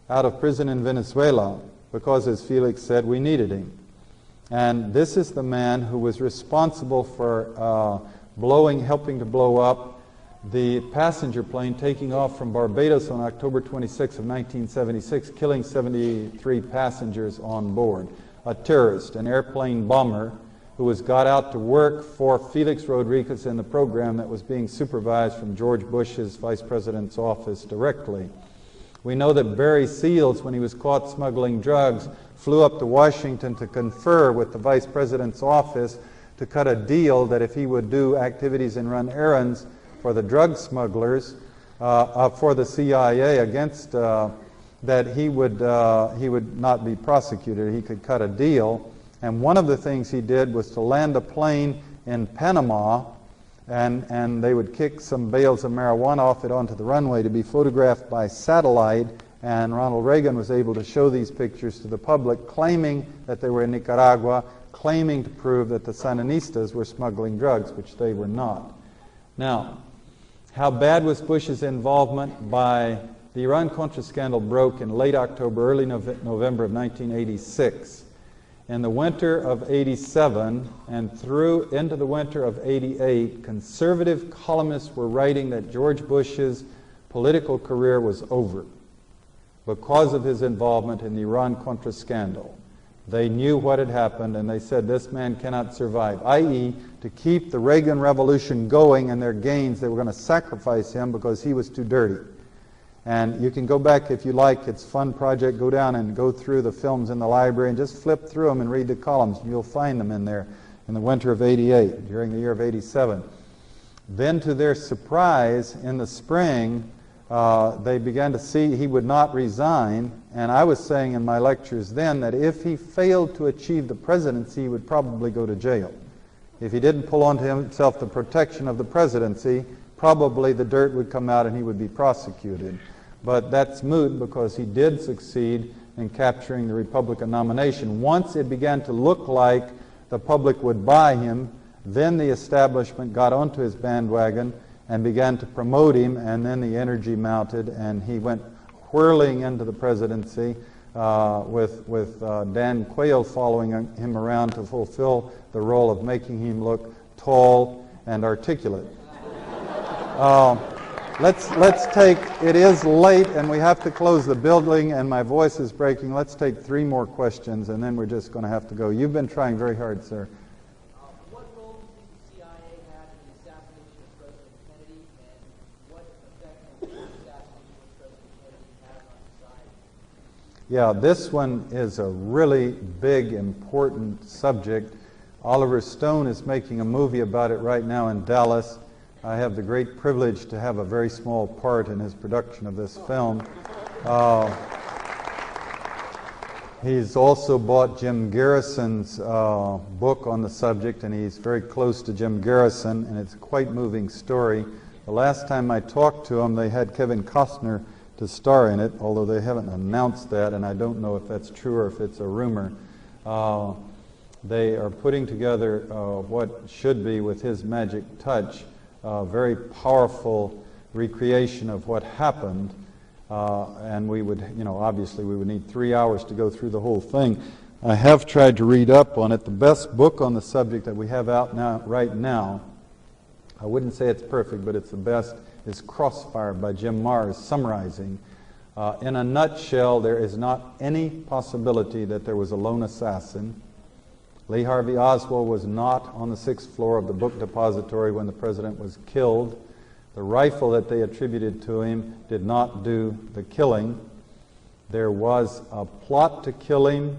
out of prison in Venezuela because, as Felix said, we needed him. And this is the man who was responsible for helping to blow up the passenger plane taking off from Barbados on October 26 of 1976, killing 73 passengers on board. A terrorist, an airplane bomber, who got out to work for Felix Rodriguez in the program that was being supervised from George Bush's vice president's office directly. We know that Barry Seals, when he was caught smuggling drugs, flew up to Washington to confer with the vice president's office to cut a deal that if he would do activities and run errands for the drug smugglers, for the CIA against that he would not be prosecuted. He could cut a deal. And one of the things he did was to land a plane in Panama, and they would kick some bales of marijuana off it onto the runway to be photographed by satellite, and Ronald Reagan was able to show these pictures to the public, claiming that they were in Nicaragua, claiming to prove that the Sandinistas were smuggling drugs, which they were not. Now, how bad was Bush's involvement? By the Iran-Contra scandal broke in late October, early November of 1986. In the winter of 87 and through into the winter of 88, conservative columnists were writing that George Bush's political career was over because of his involvement in the Iran-Contra scandal. They knew what had happened, and they said, this man cannot survive, i.e., to keep the Reagan Revolution going and their gains, they were going to sacrifice him because he was too dirty. And you can go back if you like. It's a fun project. Go down and go through the films in the library and just flip through them and read the columns. You'll find them in there in the winter of '88, during the year of '87. Then to their surprise, in the spring, they began to see he would not resign. And I was saying in my lectures then that if he failed to achieve the presidency, he would probably go to jail. If he didn't pull onto himself the protection of the presidency, probably the dirt would come out and he would be prosecuted. But that's moot because he did succeed in capturing the Republican nomination. Once it began to look like the public would buy him, then the establishment got onto his bandwagon and began to promote him, and then the energy mounted, and he went whirling into the presidency with Dan Quayle following him around to fulfill the role of making him look tall and articulate. Let's take, it is late and we have to close the building and my voice is breaking. Let's take 3 more questions and then we're just going to have to go. You've been trying very hard, sir. What role do you think the CIA had in the assassination of President Kennedy, and what effect has the assassination of President Kennedy had on society? Yeah, this one is a really big, important subject. Oliver Stone is making a movie about it right now in Dallas. I have the great privilege to have a very small part in his production of this film. He's also bought Jim Garrison's book on the subject, and he's very close to Jim Garrison, and it's a quite moving story. The last time I talked to him, they had Kevin Costner to star in it, although they haven't announced that, and I don't know if that's true or if it's a rumor. They are putting together what should be, with his magic touch, a very powerful recreation of what happened, and we would, obviously we would need 3 hours to go through the whole thing. I have tried to read up on it. The best book on the subject that we have out now, right now, I wouldn't say it's perfect, but it's the best, is Crossfire by Jim Marrs, summarizing. In a nutshell, there is not any possibility that there was a lone assassin. Lee Harvey Oswald was not on the 6th floor of the book depository when the president was killed. The rifle that they attributed to him did not do the killing. There was a plot to kill him.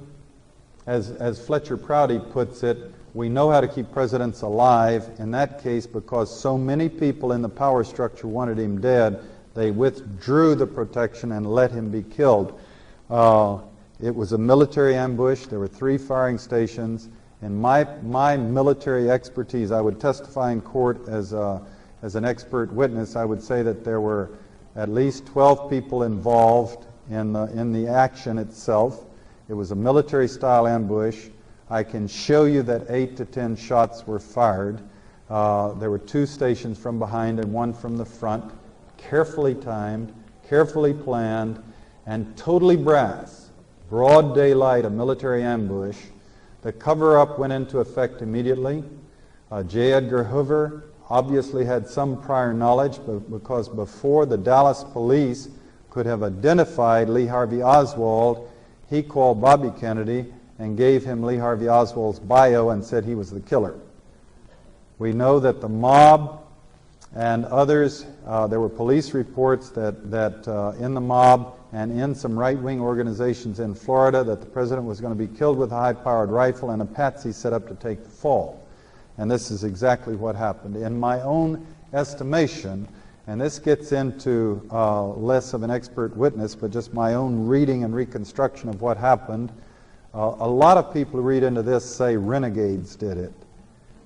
As Fletcher Prouty puts it, we know how to keep presidents alive. In that case, because so many people in the power structure wanted him dead, they withdrew the protection and let him be killed. It was a military ambush. There were 3 firing stations. In my military expertise, I would testify in court as an expert witness. I would say that there were at least 12 people involved in the action itself. It was a military-style ambush. I can show you that 8 to 10 shots were fired. There were 2 stations from behind and 1 from the front, carefully timed, carefully planned, and totally brass. Broad daylight, a military ambush. The cover-up went into effect immediately. J. Edgar Hoover obviously had some prior knowledge, because before the Dallas police could have identified Lee Harvey Oswald, he called Bobby Kennedy and gave him Lee Harvey Oswald's bio and said he was the killer. We know that the mob and others, there were police reports that in the mob and in some right-wing organizations in Florida that the president was going to be killed with a high-powered rifle and a patsy set up to take the fall. And this is exactly what happened. In my own estimation, and this gets into less of an expert witness, but just my own reading and reconstruction of what happened, a lot of people who read into this say renegades did it.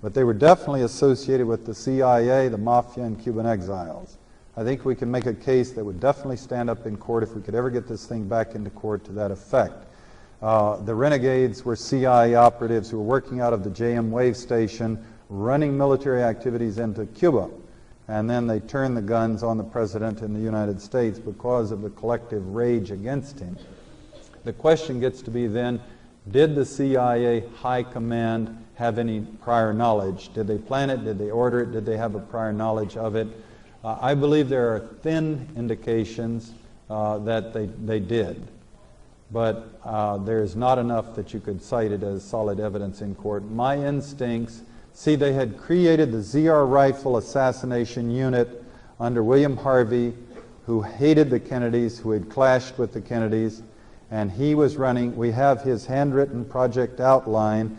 But they were definitely associated with the CIA, the Mafia, and Cuban exiles. I think we can make a case that would definitely stand up in court if we could ever get this thing back into court to that effect. The renegades were CIA operatives who were working out of the JM Wave Station, running military activities into Cuba. And then they turned the guns on the president in the United States because of the collective rage against him. The question gets to be then, did the CIA high command have any prior knowledge? Did they plan it? Did they order it? Did they have a prior knowledge of it? I believe there are thin indications that they did. but there's not enough that you could cite it as solid evidence in court. My instincts, see, they had created the ZR Rifle Assassination Unit under William Harvey, who hated the Kennedys, who had clashed with the Kennedys, and he was running. We have his handwritten project outline,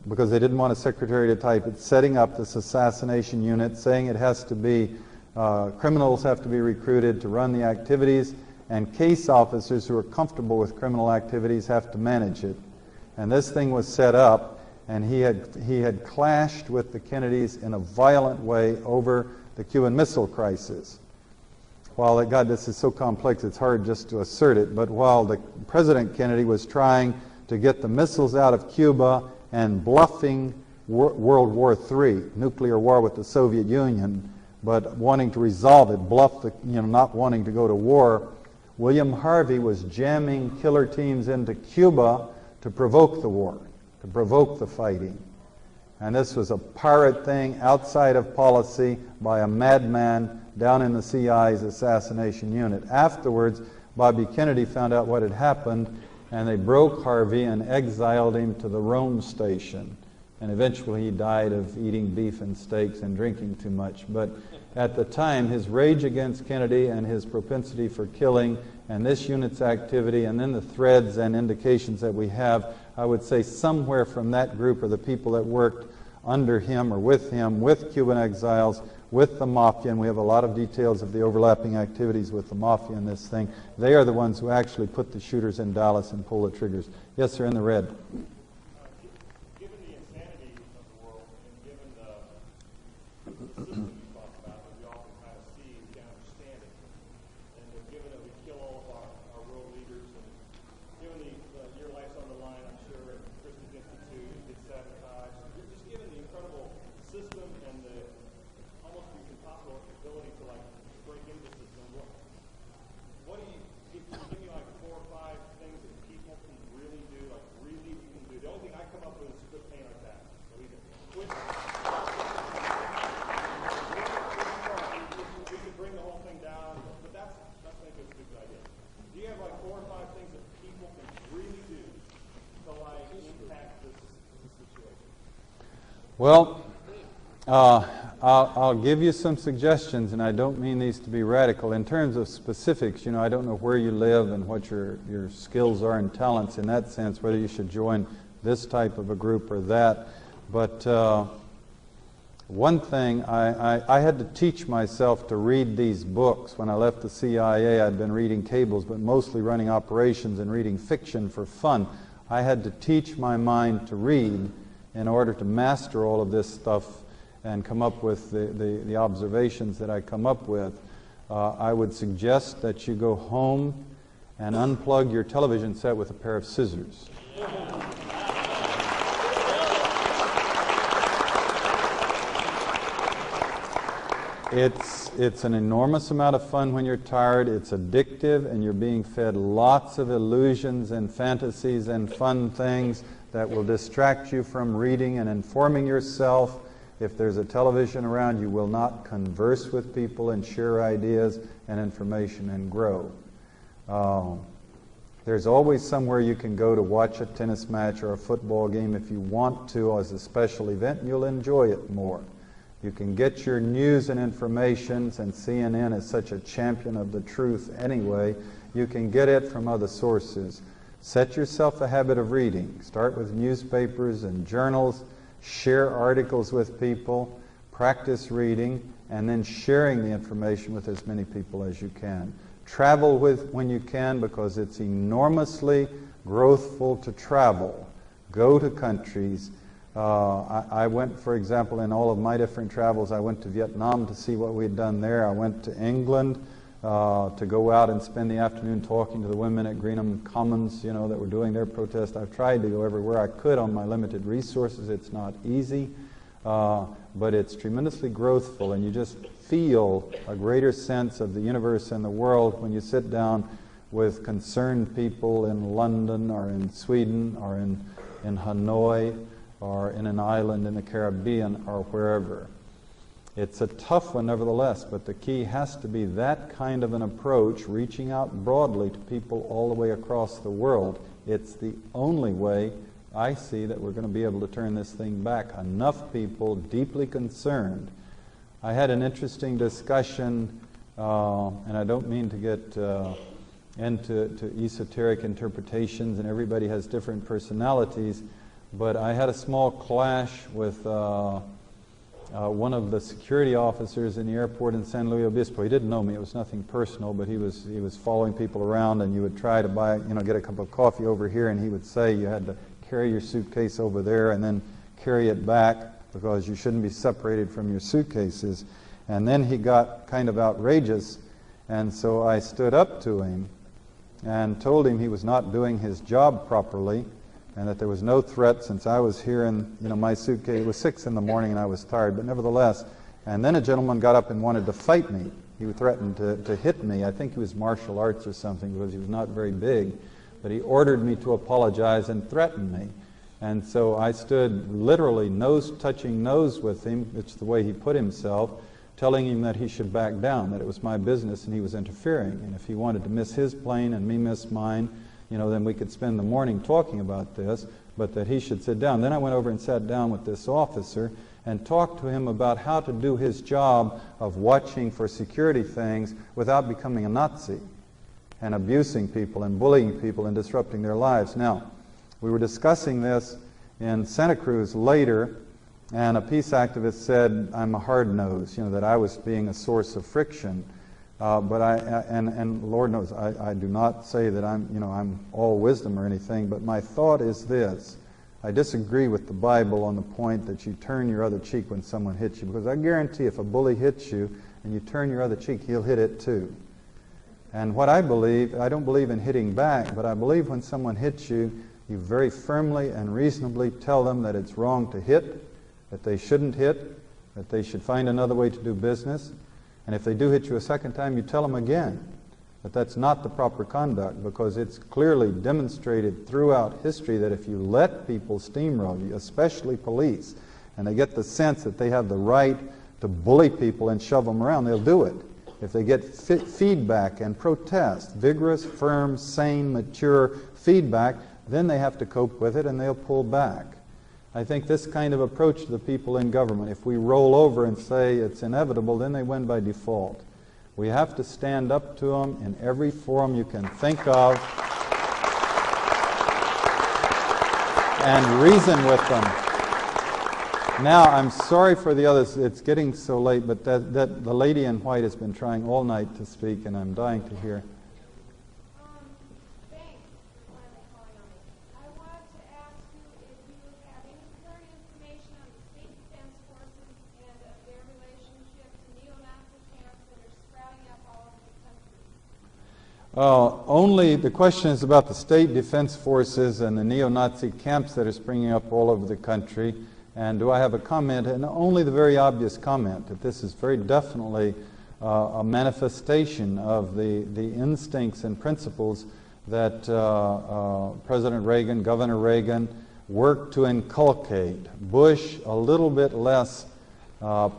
because they didn't want a secretary to type it, setting up this assassination unit, saying it has to be, criminals have to be recruited to run the activities, and case officers who are comfortable with criminal activities have to manage it. And this thing was set up, and he had clashed with the Kennedys in a violent way over the Cuban Missile Crisis. While, God, this is so complex, it's hard just to assert it, but while the President Kennedy was trying to get the missiles out of Cuba and bluffing World War III, nuclear war with the Soviet Union, but wanting to resolve it, bluff the, not wanting to go to war, William Harvey was jamming killer teams into Cuba to provoke the war, to provoke the fighting. And this was a pirate thing outside of policy by a madman down in the CI's assassination unit. Afterwards, Bobby Kennedy found out what had happened, and they broke Harvey and exiled him to the Rome station. And eventually he died of eating beef and steaks and drinking too much. But at the time, his rage against Kennedy and his propensity for killing and this unit's activity and then the threads and indications that we have, I would say somewhere from that group are the people that worked under him or with him, with Cuban exiles, with the mafia, and we have a lot of details of the overlapping activities with the mafia in this thing. They are the ones who actually put the shooters in Dallas and pull the triggers. Yes, sir, in the red. Given the insanity of the world and given the system you talk about that we often kind of see, we can understand it, and given that we kill all of our world leaders, and given your life's on the line, I'm sure, at Christie's Institute, it gets sabotaged, just given the incredible system and the almost impossible ability to like break into the system, what do you give me like 4 or 5 things that people can really do, like really you can do? The only thing I come up with is quit paying our taxes. Believe it. Quit. We could bring the whole thing down, but that's maybe a stupid idea. Do you have like 4 or 5 things that people can really do to like impact this situation? Well, I'll give you some suggestions, and I don't mean these to be radical. In terms of specifics, I don't know where you live and what your skills are and talents in that sense, whether you should join this type of a group or that. But one thing, I had to teach myself to read these books. When I left the CIA, I'd been reading cables, but mostly running operations and reading fiction for fun. I had to teach my mind to read in order to master all of this stuff and come up with the observations that I come up with. I would suggest that you go home and unplug your television set with a pair of scissors. It's an enormous amount of fun when you're tired. It's addictive, and you're being fed lots of illusions and fantasies and fun things that will distract you from reading and informing yourself. If there's a television around, you will not converse with people and share ideas and information and grow. There's always somewhere you can go to watch a tennis match or a football game if you want to as a special event, and you'll enjoy it more. You can get your news and information, and CNN is such a champion of the truth anyway. You can get it from other sources. Set yourself a habit of reading. Start with newspapers and journals. Share articles with people. Practice reading, and then sharing the information with as many people as you can. Travel when you can, because it's enormously growthful to travel. Go to countries. I went, for example, in all of my different travels, I went to Vietnam to see what we had done there. I went to England to go out and spend the afternoon talking to the women at Greenham Commons, that were doing their protest. I've tried to go everywhere I could on my limited resources. It's not easy, but it's tremendously growthful, and you just feel a greater sense of the universe and the world when you sit down with concerned people in London or in Sweden or in Hanoi or in an island in the Caribbean or wherever. It's a tough one nevertheless, but the key has to be that kind of an approach, reaching out broadly to people all the way across the world. It's the only way I see that we're going to be able to turn this thing back. Enough people deeply concerned. I had an interesting discussion, and I don't mean to get into esoteric interpretations, and everybody has different personalities, but I had a small clash with one of the security officers in the airport in San Luis Obispo. He didn't know me. It was nothing personal, but he was following people around, and you would try to buy, get a cup of coffee over here, and he would say you had to carry your suitcase over there and then carry it back because you shouldn't be separated from your suitcases. And then he got kind of outrageous, and so I stood up to him and told him he was not doing his job properly, and that there was no threat since I was here in my suitcase. It was 6 in the morning and I was tired, but nevertheless. And then a gentleman got up and wanted to fight me. He threatened to hit me. I think he was martial arts or something because he was not very big. But he ordered me to apologize and threatened me. And so I stood literally touching nose with him, it's the way he put himself, telling him that he should back down, that it was my business and he was interfering. And if he wanted to miss his plane and me miss mine, then we could spend the morning talking about this, but that he should sit down. Then I went over and sat down with this officer and talked to him about how to do his job of watching for security things without becoming a Nazi and abusing people and bullying people and disrupting their lives. Now, we were discussing this in Santa Cruz later, and a peace activist said I'm a hard-nosed, that I was being a source of friction. But and Lord knows, I do not say that I'm all wisdom or anything, but my thought is this. I disagree with the Bible on the point that you turn your other cheek when someone hits you, because I guarantee if a bully hits you and you turn your other cheek, he'll hit it too. And what I believe, I don't believe in hitting back, but I believe when someone hits you, you very firmly and reasonably tell them that it's wrong to hit, that they shouldn't hit, that they should find another way to do business. And if they do hit you a second time, you tell them again that that's not the proper conduct, because it's clearly demonstrated throughout history that if you let people steamroll you, especially police, and they get the sense that they have the right to bully people and shove them around, they'll do it. If they get feedback and protest, vigorous, firm, sane, mature feedback, then they have to cope with it and they'll pull back. I think this kind of approach to the people in government, if we roll over and say it's inevitable, then they win by default. We have to stand up to them in every forum you can think of and reason with them. Now, I'm sorry for the others. It's getting so late, but that the lady in white has been trying all night to speak, and I'm dying to hear. Thanks for finally calling on me. I wanted to ask you if you have any current information on the state defense forces and their relationship to neo-Nazi camps that are sprouting up all over the country. Only the question is about the state defense forces and the neo-Nazi camps that are springing up all over the country. And do I have a comment? And only the very obvious comment that this is very definitely a manifestation of the instincts and principles that President Reagan, Governor Reagan, worked to inculcate. Bush, a little bit less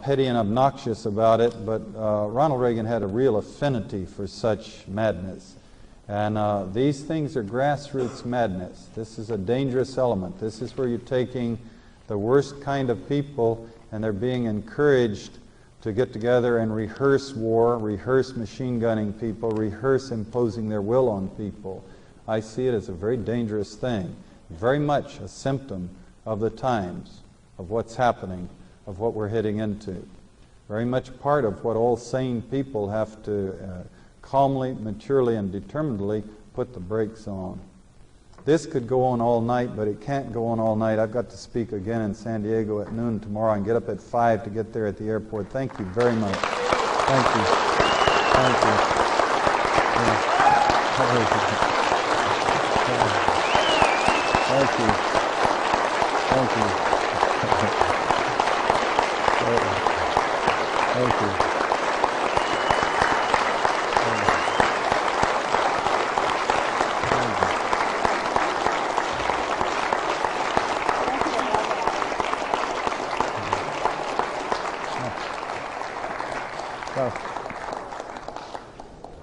petty and obnoxious about it, but Ronald Reagan had a real affinity for such madness. And these things are grassroots madness. This is a dangerous element. This is where you're taking the worst kind of people and they're being encouraged to get together and rehearse war, rehearse machine gunning people, rehearse imposing their will on people. I see it as a very dangerous thing, very much a symptom of the times, of what's happening, of what we're heading into. Very much part of what all sane people have to calmly, maturely, and determinedly put the brakes on. This could go on all night, but it can't go on all night. I've got to speak again in San Diego at noon tomorrow and get up at 5 to get there at the airport. Thank you very much. Thank you. Thank you. Thank you. Thank you. Thank you.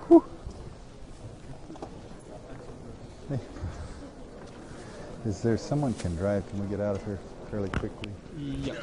Whew. Is there someone can drive? Can we get out of here fairly quickly? Yeah.